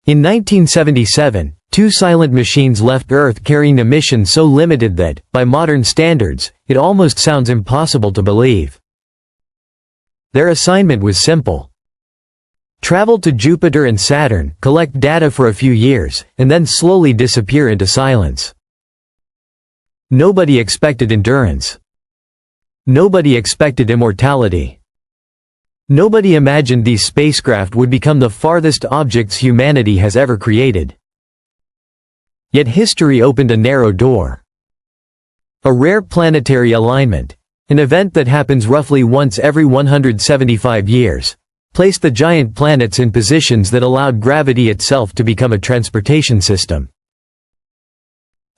In 1977, two silent machines left Earth carrying a mission so limited that, by modern standards, it almost sounds impossible to believe. Their assignment was simple. Travel to Jupiter and Saturn, collect data for a few years, and then slowly disappear into silence. Nobody expected endurance. Nobody expected immortality. Nobody imagined these spacecraft would become the farthest objects humanity has ever created. Yet history opened a narrow door. A rare planetary alignment, an event that happens roughly once every 175 years, placed the giant planets in positions that allowed gravity itself to become a transportation system.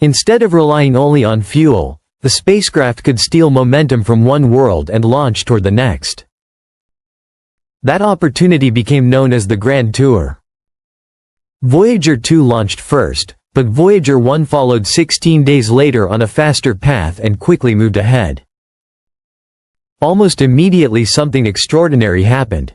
Instead of relying only on fuel, the spacecraft could steal momentum from one world and launch toward the next. That opportunity became known as the Grand Tour. Voyager 2 launched first, but Voyager 1 followed 16 days later on a faster path and quickly moved ahead. Almost immediately something extraordinary happened.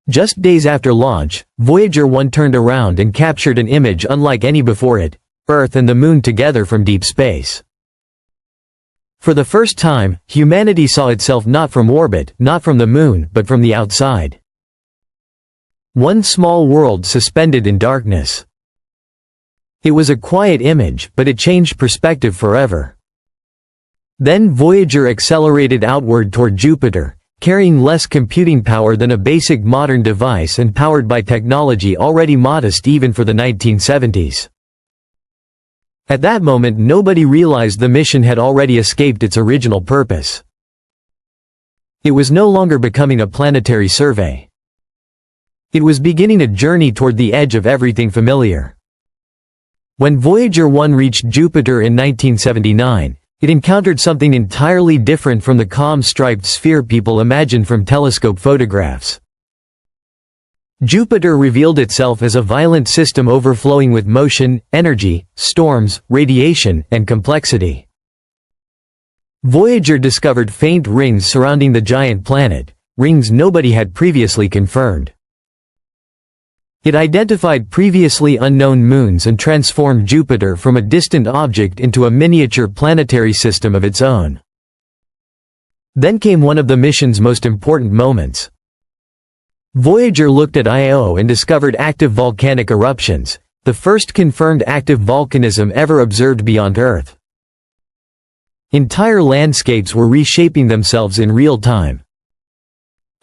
Just days after launch, Voyager 1 turned around and captured an image unlike any before it, Earth and the Moon together from deep space. For the first time, humanity saw itself not from orbit, not from the Moon, but from the outside. One small world suspended in darkness. It was a quiet image, but it changed perspective forever. Then Voyager accelerated outward toward Jupiter, carrying less computing power than a basic modern device and powered by technology already modest even for the 1970s. At that moment nobody realized the mission had already escaped its original purpose. It was no longer becoming a planetary survey. It was beginning a journey toward the edge of everything familiar. When Voyager 1 reached Jupiter in 1979, it encountered something entirely different from the calm striped sphere people imagined from telescope photographs. Jupiter revealed itself as a violent system overflowing with motion, energy, storms, radiation, and complexity. Voyager discovered faint rings surrounding the giant planet, rings nobody had previously confirmed. It identified previously unknown moons and transformed Jupiter from a distant object into a miniature planetary system of its own. Then came one of the mission's most important moments. Voyager looked at Io and discovered active volcanic eruptions, the first confirmed active volcanism ever observed beyond Earth. Entire landscapes were reshaping themselves in real time.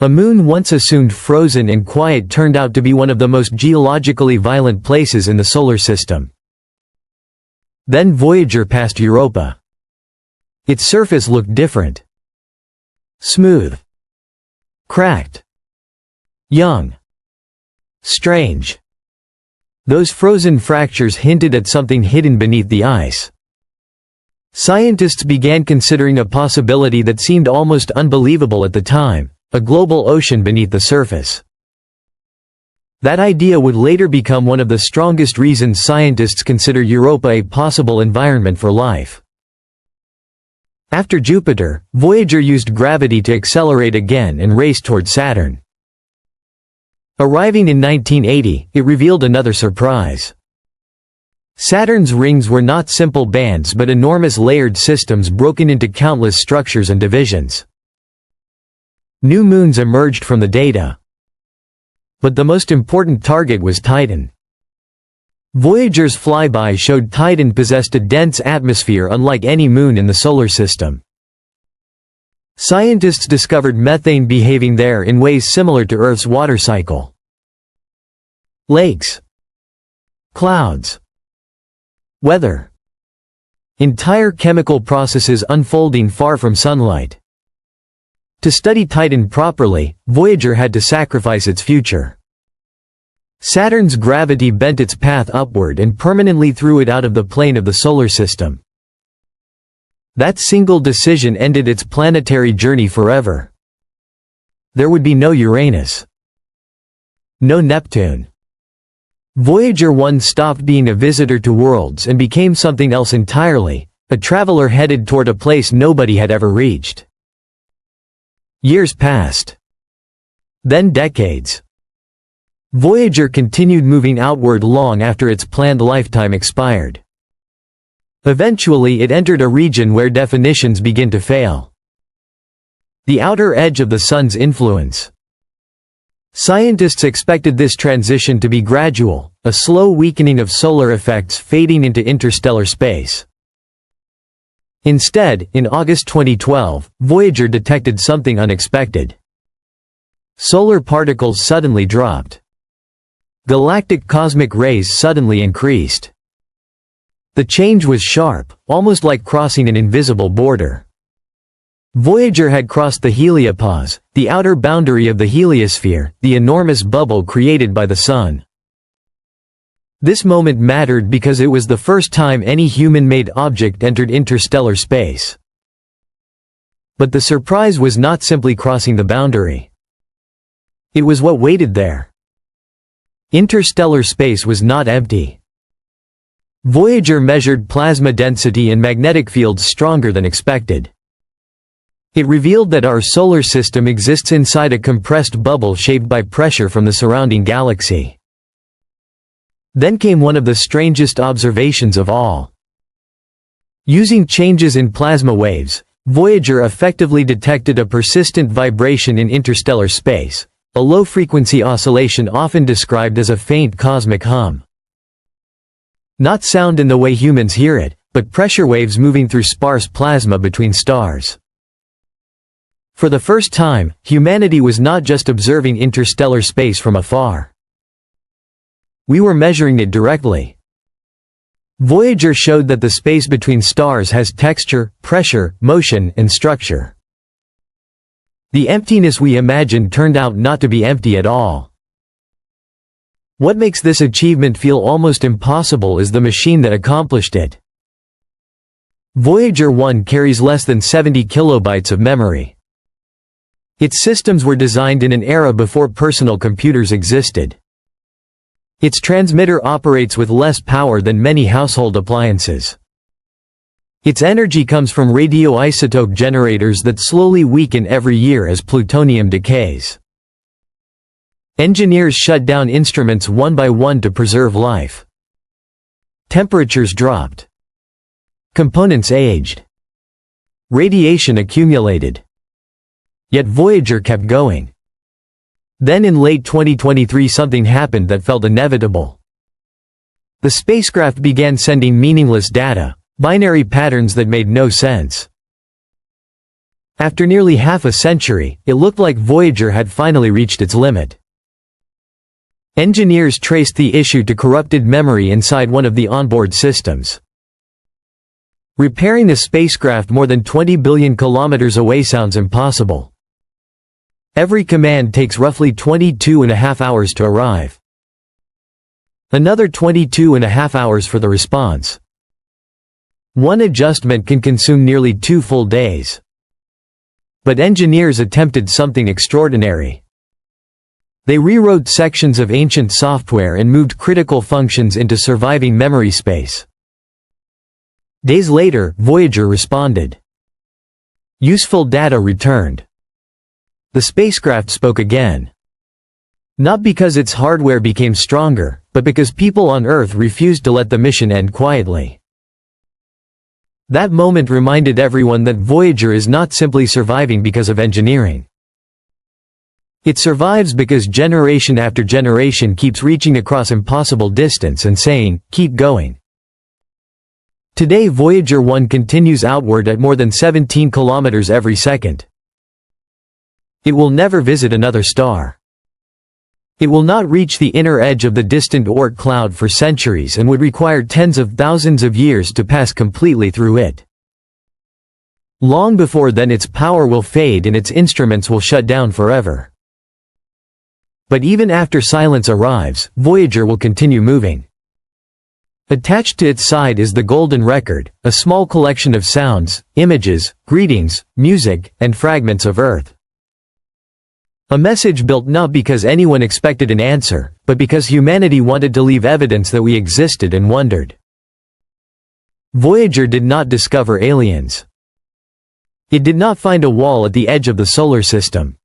A moon once assumed frozen and quiet turned out to be one of the most geologically violent places in the solar system. Then Voyager passed Europa. Its surface looked different. Smooth. Cracked. Young. Strange. Those frozen fractures hinted at something hidden beneath the ice. Scientists began considering a possibility that seemed almost unbelievable at the time, a global ocean beneath the surface. That idea would later become one of the strongest reasons scientists consider Europa a possible environment for life. After Jupiter, Voyager used gravity to accelerate again and race toward Saturn. Arriving in 1980, it revealed another surprise. Saturn's rings were not simple bands but enormous layered systems broken into countless structures and divisions. New moons emerged from the data. But the most important target was Titan. Voyager's flyby showed Titan possessed a dense atmosphere unlike any moon in the solar system. Scientists discovered methane behaving there in ways similar to Earth's water cycle. Lakes. Clouds. Weather. Entire chemical processes unfolding far from sunlight. To study Titan properly, Voyager had to sacrifice its future. Saturn's gravity bent its path upward and permanently threw it out of the plane of the solar system. That single decision ended its planetary journey forever. There would be no Uranus. No Neptune. Voyager 1 stopped being a visitor to worlds and became something else entirely, a traveler headed toward a place nobody had ever reached. Years passed. Then decades. Voyager continued moving outward long after its planned lifetime expired. Eventually it entered a region where definitions begin to fail. The outer edge of the Sun's influence. Scientists expected this transition to be gradual, a slow weakening of solar effects fading into interstellar space. Instead, in August 2012, Voyager detected something unexpected. Solar particles suddenly dropped. Galactic cosmic rays suddenly increased. The change was sharp, almost like crossing an invisible border. Voyager had crossed the heliopause, the outer boundary of the heliosphere, the enormous bubble created by the Sun. This moment mattered because it was the first time any human-made object entered interstellar space. But the surprise was not simply crossing the boundary. It was what waited there. Interstellar space was not empty. Voyager measured plasma density and magnetic fields stronger than expected. It revealed that our solar system exists inside a compressed bubble shaped by pressure from the surrounding galaxy. Then came one of the strangest observations of all. Using changes in plasma waves, Voyager effectively detected a persistent vibration in interstellar space, a low-frequency oscillation often described as a faint cosmic hum. Not sound in the way humans hear it, but pressure waves moving through sparse plasma between stars. For the first time, humanity was not just observing interstellar space from afar. We were measuring it directly. Voyager showed that the space between stars has texture, pressure, motion, and structure. The emptiness we imagined turned out not to be empty at all. What makes this achievement feel almost impossible is the machine that accomplished it. Voyager 1 carries less than 70 kilobytes of memory. Its systems were designed in an era before personal computers existed. Its transmitter operates with less power than many household appliances. Its energy comes from radioisotope generators that slowly weaken every year as plutonium decays. Engineers shut down instruments one by one to preserve life. Temperatures dropped. Components aged. Radiation accumulated. Yet Voyager kept going. Then in late 2023 something happened that felt inevitable. The spacecraft began sending meaningless data, binary patterns that made no sense. After nearly half a century, it looked like Voyager had finally reached its limit. Engineers traced the issue to corrupted memory inside one of the onboard systems. Repairing the spacecraft more than 20 billion kilometers away sounds impossible. Every command takes roughly 22.5 hours to arrive. Another 22.5 hours for the response. One adjustment can consume nearly 2 full days. But engineers attempted something extraordinary. They rewrote sections of ancient software and moved critical functions into surviving memory space. Days later, Voyager responded. Useful data returned. The spacecraft spoke again. Not because its hardware became stronger, but because people on Earth refused to let the mission end quietly. That moment reminded everyone that Voyager is not simply surviving because of engineering. It survives because generation after generation keeps reaching across impossible distance and saying, "Keep going." Today Voyager 1 continues outward at more than 17 kilometers every second. It will never visit another star. It will not reach the inner edge of the distant Oort cloud for centuries and would require tens of thousands of years to pass completely through it. Long before then its power will fade and its instruments will shut down forever. But even after silence arrives, Voyager will continue moving. Attached to its side is the Golden Record, a small collection of sounds, images, greetings, music, and fragments of Earth. A message built not because anyone expected an answer, but because humanity wanted to leave evidence that we existed and wondered. Voyager did not discover aliens. It did not find a wall at the edge of the solar system.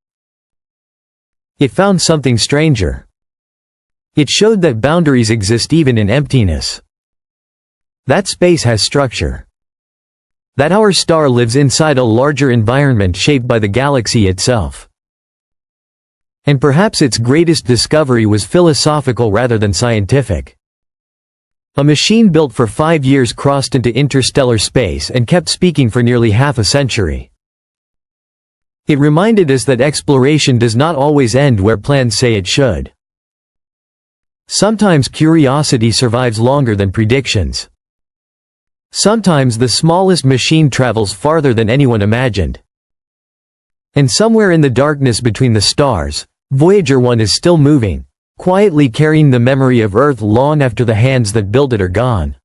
It found something stranger. It showed that boundaries exist even in emptiness. That space has structure. That our star lives inside a larger environment shaped by the galaxy itself. And perhaps its greatest discovery was philosophical rather than scientific. A machine built for 5 years crossed into interstellar space and kept speaking for nearly half a century. It reminded us that exploration does not always end where plans say it should. Sometimes curiosity survives longer than predictions. Sometimes the smallest machine travels farther than anyone imagined. And somewhere in the darkness between the stars, Voyager 1 is still moving, quietly carrying the memory of Earth long after the hands that built it are gone.